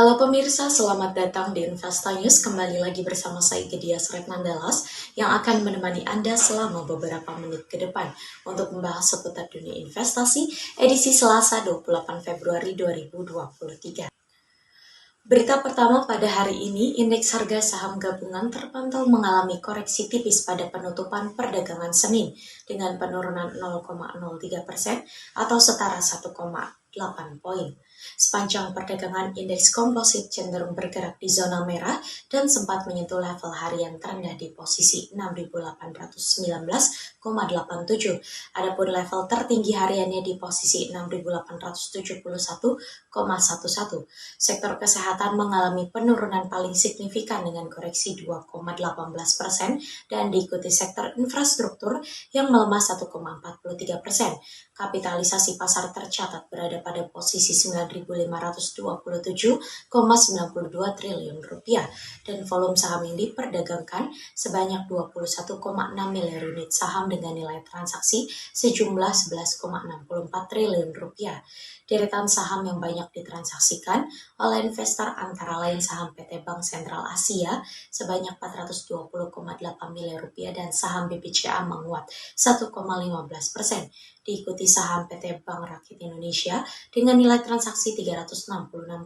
Halo pemirsa, selamat datang di Investa News. Kembali lagi bersama saya Gedia Sretnandalas yang akan menemani Anda selama beberapa menit ke depan untuk membahas seputar dunia investasi edisi Selasa 28 Februari 2023. Berita pertama pada hari ini, indeks harga saham gabungan terpantau mengalami koreksi tipis pada penutupan perdagangan Senin dengan penurunan 0,03% atau setara 1,8 poin. Sepanjang perdagangan, indeks komposit cenderung bergerak di zona merah dan sempat menyentuh level harian terendah di posisi 6.819,87. Adapun level tertinggi hariannya di posisi 6.871,11. Sektor kesehatan mengalami penurunan paling signifikan dengan koreksi 2,18% dan diikuti sektor infrastruktur yang melemah 1,43%. Kapitalisasi pasar tercatat berada pada posisi 9.527,92 triliun rupiah dan volume saham yang diperdagangkan sebanyak 21,6 miliar unit saham dengan nilai transaksi sejumlah 11,64 triliun rupiah. Deretan saham yang banyak ditransaksikan oleh investor antara lain saham PT Bank Sentral Asia sebanyak 420,8 miliar rupiah dan saham BBCA menguat 1,15%. Diikuti saham PT Bank Rakyat Indonesia dengan nilai transaksi 366,9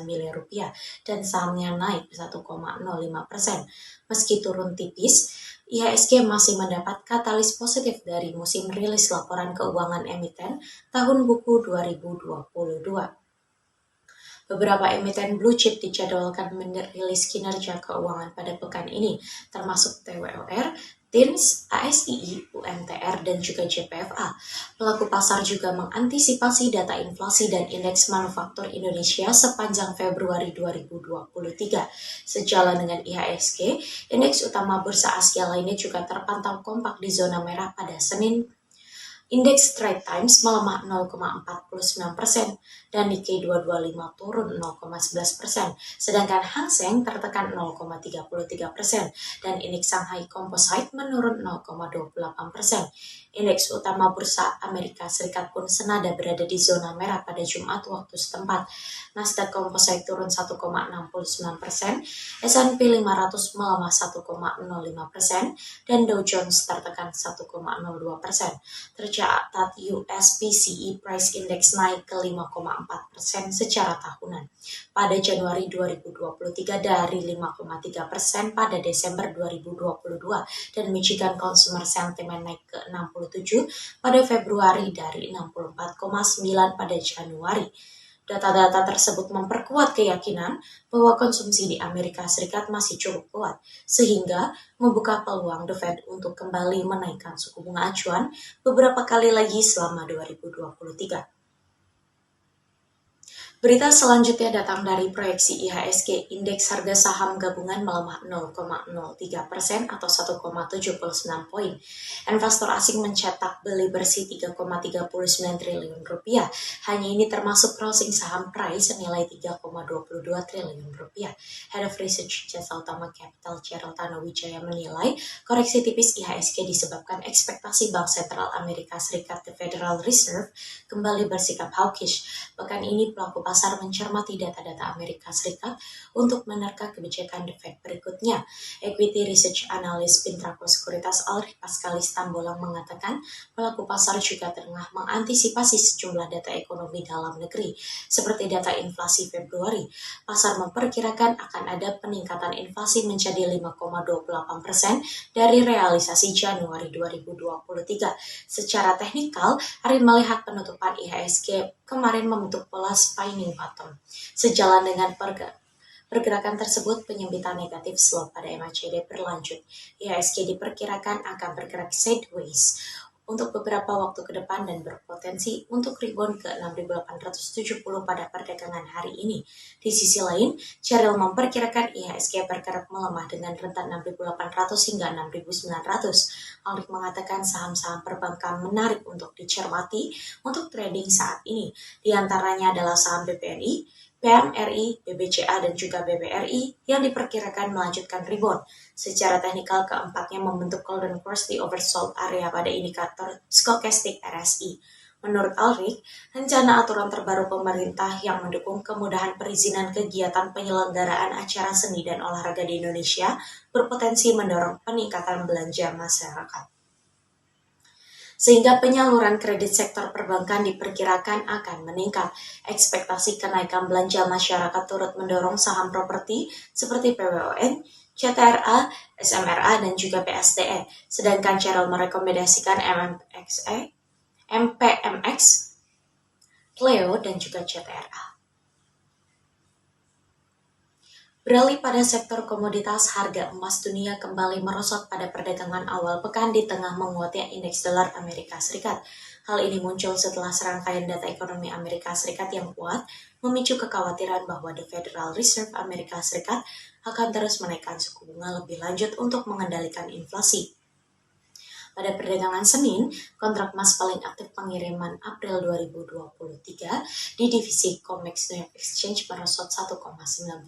miliar rupiah dan sahamnya naik 1,05%. Meski turun tipis, IHSG masih mendapat katalis positif dari musim rilis laporan keuangan emiten tahun buku 2022. Beberapa emiten blue chip dijadwalkan merilis kinerja keuangan pada pekan ini, termasuk TWOR, TINS, ASII, UMTR, dan juga JPFA. Pelaku pasar juga mengantisipasi data inflasi dan indeks manufaktur Indonesia sepanjang Februari 2023. Sejalan dengan IHSG, indeks utama bursa Asia lainnya juga terpantau kompak di zona merah pada Senin. Indeks Straits Times melemah 0,49% dan Nikkei 225 turun 0,11%, sedangkan Hang Seng tertekan 0,33% dan indeks Shanghai Composite menurun 0,28%. Indeks utama bursa Amerika Serikat pun senada berada di zona merah pada Jumat waktu setempat. Nasdaq Composite turun 1,69%, S&P 500 melemah 1,05% dan Dow Jones tertekan 1,02%. Tercatat US PCE Price Index naik ke 5,4% secara tahunan pada Januari 2023 dari 5,3% pada Desember 2022 dan Michigan Consumer Sentiment naik ke 67 pada Februari dari 64,9 pada Januari. Data-data tersebut memperkuat keyakinan bahwa konsumsi di Amerika Serikat masih cukup kuat, sehingga membuka peluang The Fed untuk kembali menaikkan suku bunga acuan beberapa kali lagi selama 2023. Berita selanjutnya datang dari proyeksi IHSG. Indeks harga saham gabungan melemah 0,03% atau 1,79 poin. Investor asing mencetak beli bersih 3,39 triliun rupiah. Hanya ini termasuk closing saham price senilai 3,22 triliun rupiah. Head of Research Jasa Utama Capital Cheryl Tanawijaya menilai koreksi tipis IHSG disebabkan ekspektasi Bank Sentral Amerika Serikat The Federal Reserve kembali bersikap hawkish. Pekan ini pelaku pasar mencermati data-data Amerika Serikat untuk menerka kebijakan The Fed berikutnya. Equity Research Analyst Pintraco Sekuritas Alri Paskalis Tambolang mengatakan pelaku pasar juga tengah mengantisipasi sejumlah data ekonomi dalam negeri, seperti data inflasi Februari. Pasar memperkirakan akan ada peningkatan inflasi menjadi 5,28% dari realisasi Januari 2023. Secara teknikal, Arin melihat penutupan IHSG kemarin membentuk pola spinning bottom. Sejalan dengan pergerakan tersebut, penyempitan negatif slop pada MACD berlanjut. IHSG diperkirakan akan bergerak sideways untuk beberapa waktu ke depan dan berpotensi untuk rebound ke 6.870 pada perdagangan hari ini. Di sisi lain, Cheryl memperkirakan IHSG bergerak melemah dengan rentan 6.800 hingga 6.900. Alrik mengatakan saham-saham perbankan menarik untuk dicermati untuk trading saat ini. Di antaranya adalah saham BPNI, PMRI, BBCA, dan juga BBRI yang diperkirakan melanjutkan rebound. Secara teknikal, keempatnya membentuk golden cross di oversold area pada indikator stochastic RSI. Menurut Alrik, rencana aturan terbaru pemerintah yang mendukung kemudahan perizinan kegiatan penyelenggaraan acara seni dan olahraga di Indonesia berpotensi mendorong peningkatan belanja masyarakat. Sehingga penyaluran kredit sektor perbankan diperkirakan akan meningkat. Ekspektasi kenaikan belanja masyarakat turut mendorong saham properti seperti PWON, CTRA, SMRA, dan juga PSDE. Sedangkan Cheryl merekomendasikan MPMX, Cleo, dan juga CTRA. Beralih pada sektor komoditas, harga emas dunia kembali merosot pada perdagangan awal pekan di tengah menguatnya indeks dolar Amerika Serikat. Hal ini muncul setelah serangkaian data ekonomi Amerika Serikat yang kuat memicu kekhawatiran bahwa The Federal Reserve Amerika Serikat akan terus menaikkan suku bunga lebih lanjut untuk mengendalikan inflasi. Pada perdagangan Senin, kontrak emas paling aktif pengiriman April 2023 di divisi COMEX New York Exchange merosot 1,95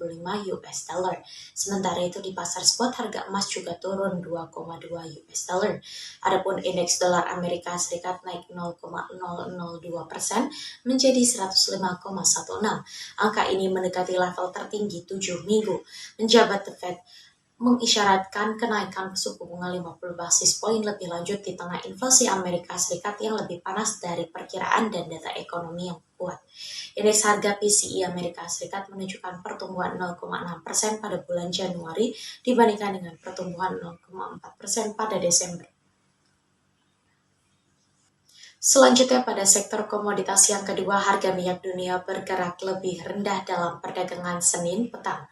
US dollar. Sementara itu di pasar spot harga emas juga turun 2,2 US dollar. Adapun indeks dolar Amerika Serikat naik 0,002% menjadi 105,16. Angka ini mendekati level tertinggi 7 minggu. Menjabat The Fed mengisyaratkan kenaikan suku bunga 50 basis poin lebih lanjut di tengah inflasi Amerika Serikat yang lebih panas dari perkiraan dan data ekonomi yang kuat. Indeks harga PCE Amerika Serikat menunjukkan pertumbuhan 0,6% pada bulan Januari dibandingkan dengan pertumbuhan 0,4% pada Desember. Selanjutnya pada sektor komoditas yang kedua, harga minyak dunia bergerak lebih rendah dalam perdagangan Senin petang.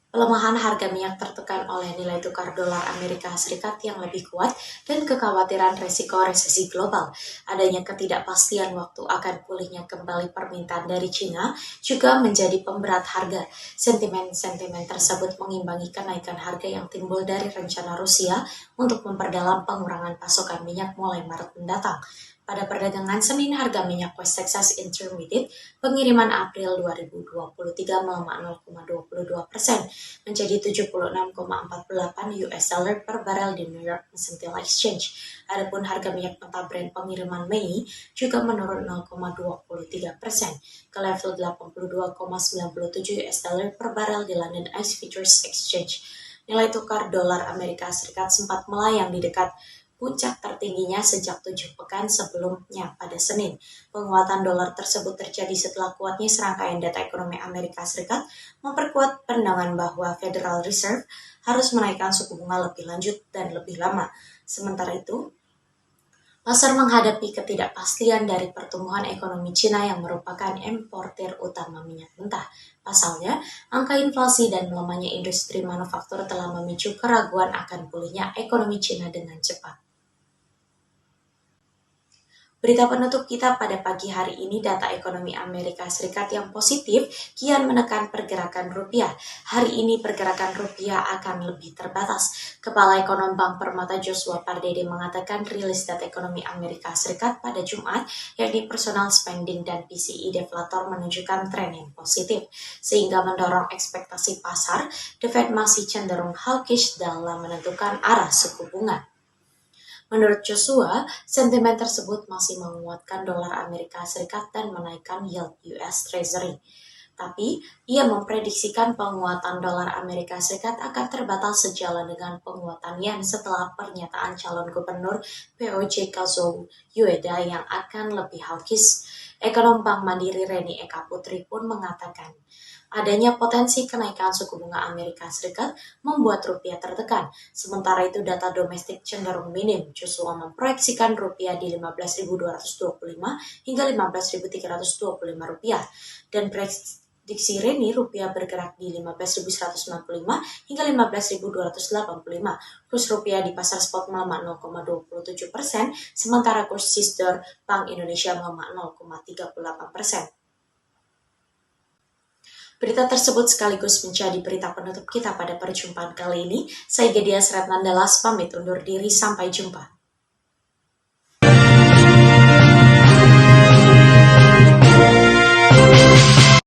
Pelemahan harga minyak tertekan oleh nilai tukar dolar Amerika Serikat yang lebih kuat dan kekhawatiran resiko resesi global. Adanya ketidakpastian waktu akan pulihnya kembali permintaan dari China juga menjadi pemberat harga. Sentimen-sentimen tersebut mengimbangi kenaikan harga yang timbul dari rencana Rusia untuk memperdalam pengurangan pasokan minyak mulai Maret mendatang. Pada perdagangan Senin, harga minyak West Texas Intermediate pengiriman April 2023 melemah 0,22% menjadi 76,48 US dollar per barel di New York Mercantile Exchange. Adapun harga minyak mentah Brent pengiriman Mei juga menurun 0,23% ke level 82,97 US dollar per barel di London ICE Futures Exchange. Nilai tukar dolar Amerika Serikat sempat melayang di dekat puncak tertingginya sejak 7 pekan sebelumnya pada Senin. Penguatan dolar tersebut terjadi setelah kuatnya serangkaian data ekonomi Amerika Serikat memperkuat pandangan bahwa Federal Reserve harus menaikkan suku bunga lebih lanjut dan lebih lama. Sementara itu, pasar menghadapi ketidakpastian dari pertumbuhan ekonomi Cina yang merupakan importir utama minyak mentah. Pasalnya, angka inflasi dan melemahnya industri manufaktur telah memicu keraguan akan pulihnya ekonomi Cina dengan cepat. Berita penutup kita pada pagi hari ini, data ekonomi Amerika Serikat yang positif kian menekan pergerakan rupiah. Hari ini pergerakan rupiah akan lebih terbatas. Kepala Ekonom Bank Permata Joshua Pardede mengatakan rilis data ekonomi Amerika Serikat pada Jumat, yakni personal spending dan PCE deflator menunjukkan tren yang positif, sehingga mendorong ekspektasi pasar. The Fed masih cenderung hawkish dalam menentukan arah suku bunga. Menurut Joshua, sentimen tersebut masih menguatkan dolar Amerika Serikat dan menaikkan yield US Treasury. Tapi, ia memprediksikan penguatan dolar Amerika Serikat akan terbatas sejalan dengan penguatan yen setelah pernyataan calon gubernur POJ Kazuo Ueda yang akan lebih hawkish. Ekonom Bank Mandiri Reni Eka Putri pun mengatakan, adanya potensi kenaikan suku bunga Amerika Serikat membuat rupiah tertekan. Sementara itu data domestik cenderung minim. Joshua memproyeksikan rupiah di 15.225 hingga 15.325 rupiah. Dan prediksi Reni rupiah bergerak di 15.195 hingga 15.285. Kurs rupiah di pasar spot melemah 0,27%, sementara kurs CISDOR Bank Indonesia melemah 0,38%. Berita tersebut sekaligus menjadi berita penutup kita pada perjumpaan kali ini. Saya Gedia Sretnandalas pamit undur diri, sampai jumpa.